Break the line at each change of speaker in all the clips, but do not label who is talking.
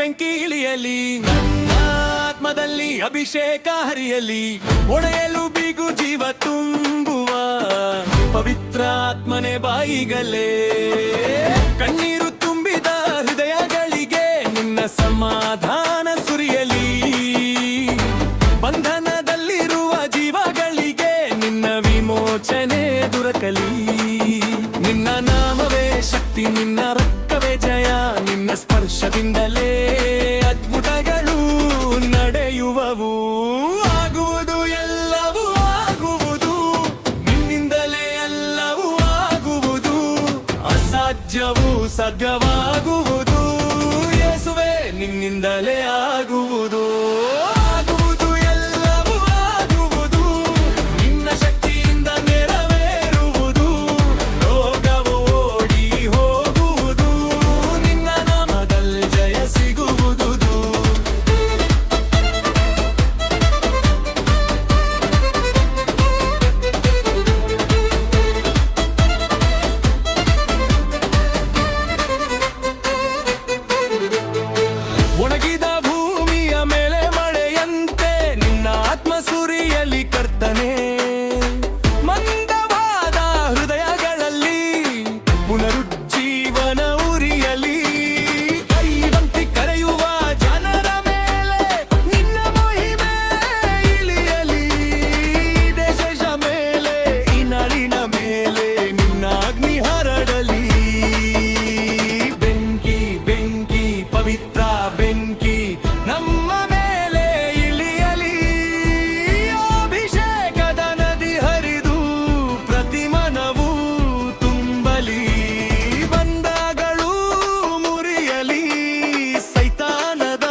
ಬೆಂಕಿ ಇಳಿಯಲಿ, ಆತ್ಮದಲ್ಲಿ ಅಭಿಷೇಕ ಹರಿಯಲಿ, ಒಡೆಯಲು ಬೀಗು ಜೀವ ತುಂಬುವ ಪವಿತ್ರ ಆತ್ಮನೆ ಬಾಯಿಗಲೇ. ಕಣ್ಣೀರು ತುಂಬಿದ ಹೃದಯಗಳಿಗೆ ನಿನ್ನ ಸಮಾಧಾನ ಸುರಿಯಲಿ, ಬಂಧನದಲ್ಲಿರುವ ಜೀವಗಳಿಗೆ ನಿನ್ನ ವಿಮೋಚನೆ ದೊರಕಲಿ. ನಿನ್ನ ನಾಮವೇ ಶಕ್ತಿ, ನಿನ್ನ ರಕ್ತವೇ ಜಯ, ನಿನ್ನ ಸ್ಪರ್ಶದಿಂದಲೇ ಅದ್ಭುತಗಳು ನಡೆಯುವವು. ಆಗುವುದು ಎಲ್ಲವೂ ಆಗುವುದು, ನಿನ್ನಿಂದಲೇ ಎಲ್ಲವೂ ಆಗುವುದು, ಅಸಾಧ್ಯವೂ ಸಾಧ್ಯವಾಗುವುದು. ಯೇಸುವೇ ನಿನ್ನಿಂದಲೇ ಆಗುವುದು. ಒಣಗಿದ ಭೂಮಿಯ ಮೇಲೆ ಮಳೆಯಂತೆ ನಿನ್ನ ಆತ್ಮ ಸುರಿಯಲಿ ಕರ್ತನೆ. ಮಂದವಾದ ಹೃದಯಗಳಲ್ಲಿ ಪುನರುಜ್ಜೀವನ ಉರಿಯಲಿ. ಕೈವಂತಿ ಕರೆಯುವ ಜನರ ಮೇಲೆ ನಿನ್ನ ಮಹಿಮೆ ಇಳಿಯಲಿ. ದೇಶದ ಮೇಲೆ ಈ ನಾಡಿನ ಮೇಲೆ ನಿನ್ನ ಅಗ್ನಿ ಹರಡಲಿ. ಬೆಂಕಿ ಬೆಂಕಿ ಪವಿತ್ರ ಬೆಂಕಿ ನಮ್ಮ ಮೇಲೆ ಇಳಿಯಲಿ. ಅಭಿಷೇಕದ ನದಿ ಹರಿದು ಪ್ರತಿಮನವು ತುಂಬಲಿ. ಬಂಧಗಳು ಮುರಿಯಲಿ, ಸೈತಾನದ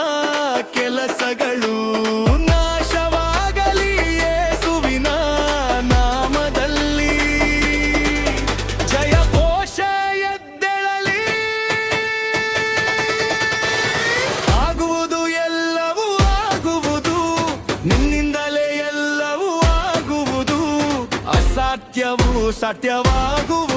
ಕೆಲಸಗಳು ನಾಶವಾಗಲಿ. ಯೇಸುವಿನ ನಾಮದಲ್ಲಿ ಜಯ ಘೋಷ ಎದ್ದೇಳಲಿ. ಆಗುವುದು ಎಲ್ಲವೂ ಆಗುವುದು, ನಿನ್ನಿಂದಲೇ ಎಲ್ಲವೂ ಆಗುವುದು, ಅಸಾಧ್ಯವೂ ಸಾಧ್ಯವಾಗುವುದು.